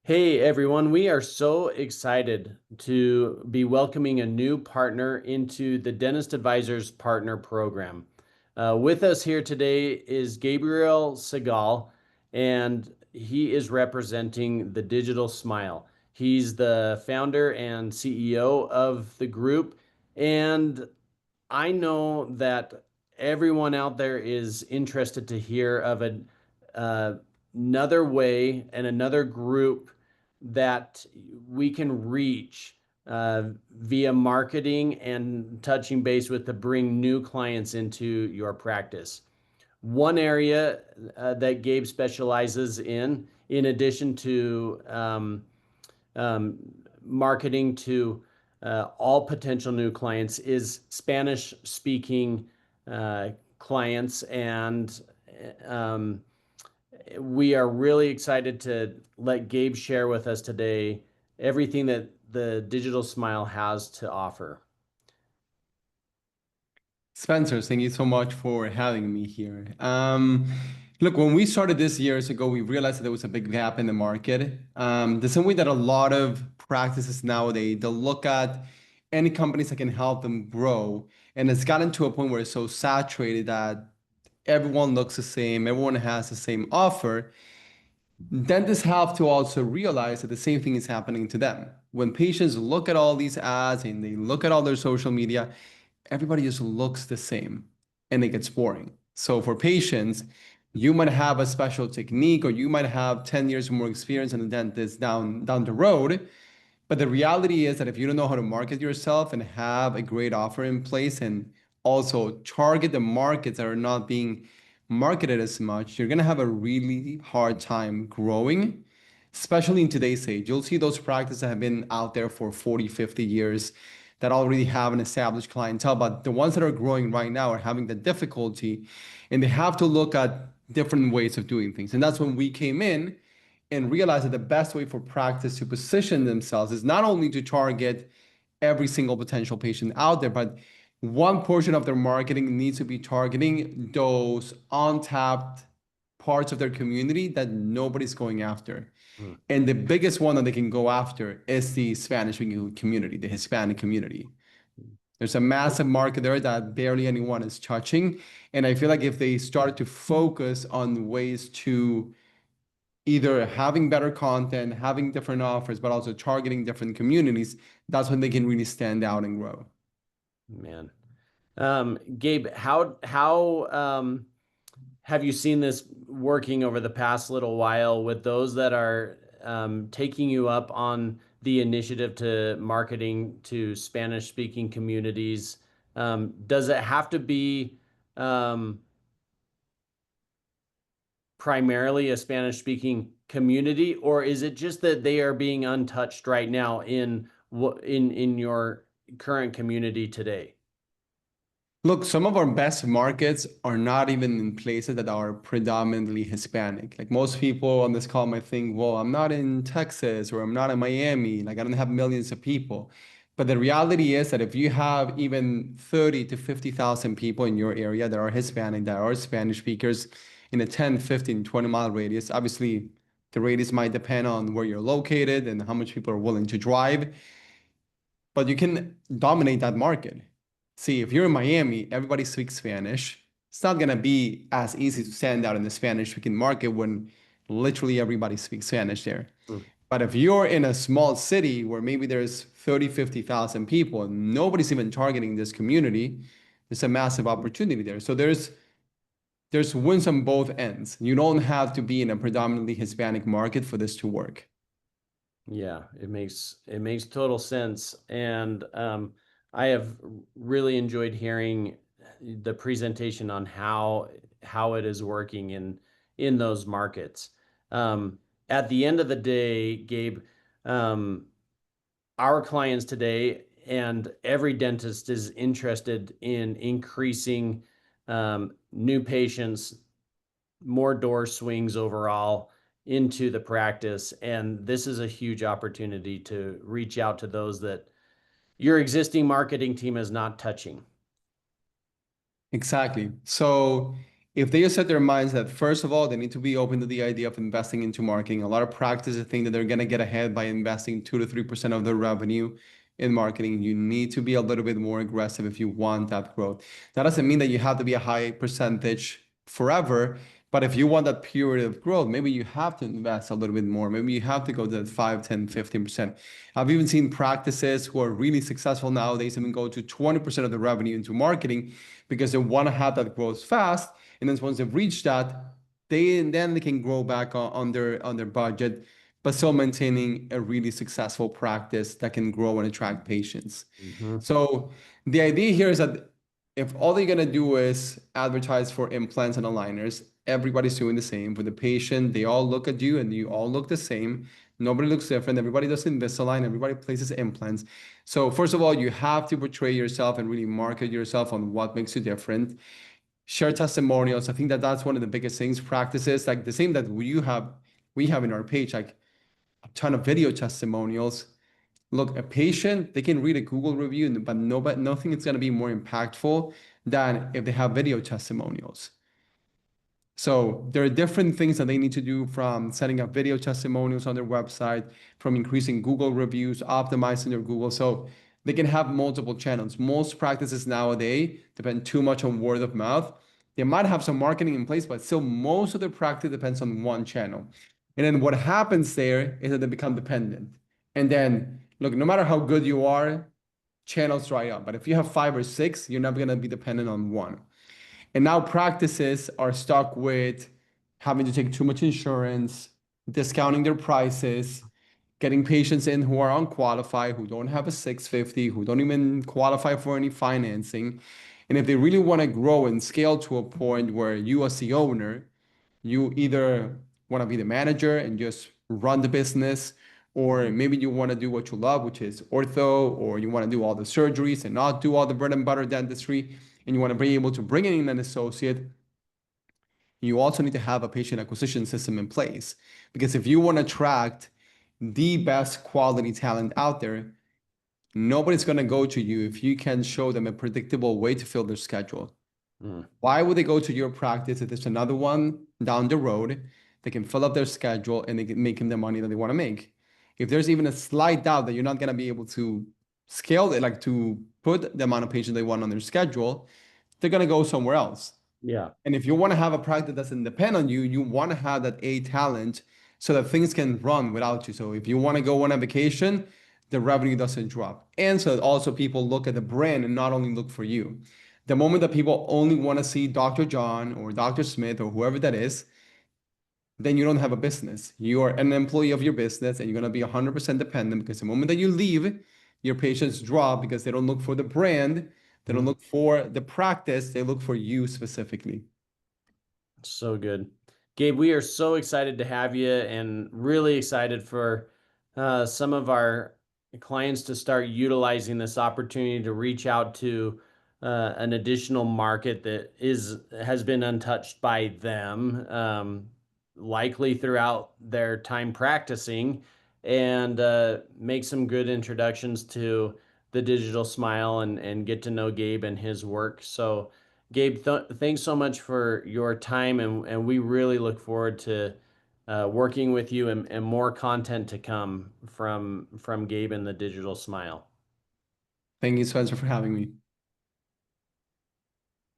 Hey everyone, we are so excited to be welcoming a new partner into the Dentist Advisors Partner Program. With us here today is Gabriel Segall, and he is representing the Digital Smile. He's the founder and CEO of the group, and I know that everyone out there is interested to hear of uh, another way and another group that we can reach via marketing and touching base with to bring new clients into your practice. One area that Gabe specializes in addition to um, marketing to all potential new clients, is Spanish speaking clients. And um, we are really excited to let Gabe share with us today everything that the Digital Smile has to offer. Spencer, thank you so much for having me here. Look, when we started this years ago, we realized that there was a big gap in the market. The same way that a lot of practices nowadays, they'll look at any companies that can help them grow. And it's gotten to a point where it's so saturated that everyone looks the same, everyone has the same offer. Dentists have to also realize that the same thing is happening to them. When patients look at all these ads and they look at all their social media, everybody just looks the same and it gets boring. So for patients, you might have a special technique or you might have 10 years more experience in the dentist down the road. But the reality is that if you don't know how to market yourself and have a great offer in place and also target the markets that are not being marketed as much, you're going to have a really hard time growing, especially in today's age. You'll see those practices that have been out there for 40, 50 years that already have an established clientele, but the ones that are growing right now are having the difficulty and they have to look at different ways of doing things. And that's when we came in and realized that the best way for practice to position themselves is not only to target every single potential patient out there, but one portion of their marketing needs to be targeting those untapped parts of their community that nobody's going after. Mm. And the biggest one that they can go after is the Spanish speaking community, the Hispanic community. There's a massive market there that barely anyone is touching. And I feel like if they start to focus on ways to either having better content, having different offers, but also targeting different communities, that's when they can really stand out and grow. Man. Gabe, how have you seen this working over the past little while with those that are taking you up on the initiative to marketing to Spanish speaking communities? Does it have to be um, primarily a Spanish speaking community, or is it just that they are being untouched right now in your current community today? Look, some of our best markets are not even in places that are predominantly Hispanic. Like most people on this call might think, well, I'm not in Texas or I'm not in Miami. Like I don't have millions of people. But the reality is that if you have even 30 to 50,000 people in your area that are Hispanic, that are Spanish speakers in a 10, 15, 20-mile radius, obviously the radius might depend on where you're located and how much people are willing to drive, but you can dominate that market. See, if you're in Miami, everybody speaks Spanish. It's not going to be as easy to stand out in the Spanish speaking market when literally everybody speaks Spanish there. Mm. But if you're in a small city where maybe there's 30, 50,000 people and nobody's even targeting this community, there's a massive opportunity there. So there's wins on both ends. You don't have to be in a predominantly Hispanic market for this to work. Yeah, it makes total sense, and I have really enjoyed hearing the presentation on how it is working in those markets. At the end of the day, Gabe, um, our clients today and every dentist is interested in increasing new patients, more door swings overall into the practice. And this is a huge opportunity to reach out to those that your existing marketing team is not touching. Exactly. So if they just set their minds that first of all, they need to be open to the idea of investing into marketing. A lot of practices think that they're going to get ahead by investing 2 to 3% of their revenue in marketing. You need to be a little bit more aggressive if you want that growth. That doesn't mean that you have to be a high percentage forever, but if you want that period of growth, maybe you have to invest a little bit more. Maybe you have to go to that 5, 10, 15%. I've even seen practices who are really successful nowadays even go to 20% of the revenue into marketing because they want to have that growth fast. And then once they've reached that, they can grow back on their budget, but still maintaining a really successful practice that can grow and attract patients. Mhm. So the idea here is that if all you're gonna do is advertise for implants and aligners, everybody's doing the same. For the patient, they all look at you and you all look the same. Nobody looks different. Everybody does Invisalign. Everybody places implants. So first of all, you have to portray yourself and really market yourself on what makes you different. Share testimonials. I think that that's one of the biggest things. Practices like the same that we have in our page, like a ton of video testimonials. Look, a patient, they can read a Google review, but nothing is going to be more impactful than if they have video testimonials. So there are different things that they need to do, from setting up video testimonials on their website, from increasing Google reviews, optimizing their Google. So they can have multiple channels. Most practices nowadays depend too much on word of mouth. They might have some marketing in place, but still most of their practice depends on one channel. And then what happens there is that they become dependent. And then look, no matter how good you are, channels dry up. But if you have 5 or 6, you're never going to be dependent on one. And now practices are stuck with having to take too much insurance, discounting their prices, getting patients in who are unqualified, who don't have a 650, who don't even qualify for any financing. And if they really want to grow and scale to a point where you, as the owner, you either want to be the manager and just run the business, or maybe you want to do what you love, which is ortho, or you want to do all the surgeries and not do all the bread and butter dentistry, and you want to be able to bring in an associate. You also need to have a patient acquisition system in place, because if you want to attract the best quality talent out there, nobody's going to go to you if you can show them a predictable way to fill their schedule. Mm. Why would they go to your practice if there's another one down the road that can fill up their schedule and they can make them the money that they want to make? If there's even a slight doubt that you're not going to be able to scale it, like to put the amount of patients they want on their schedule, they're going to go somewhere else. Yeah. And if you want to have a practice that doesn't depend on you, you want to have that A talent so that things can run without you. So if you want to go on a vacation, the revenue doesn't drop. And so also people look at the brand and not only look for you. The moment that people only want to see Dr. John or Dr. Smith or whoever that is, then you don't have a business. You are an employee of your business and you're going to be 100% dependent, because the moment that you leave, your patients drop because they don't look for the brand, they don't Mhm. look for the practice, they look for you specifically. So good. Gabe, we are so excited to have you and really excited for some of our clients to start utilizing this opportunity to reach out to an additional market that has been untouched by them, likely throughout their time practicing, and make some good introductions to the digital smile and get to know Gabe and his work. So Gabe, thanks so much for your time, and we really look forward to working with you and more content to come from Gabe and the Digital Smile. Thank you, Spencer, for having me.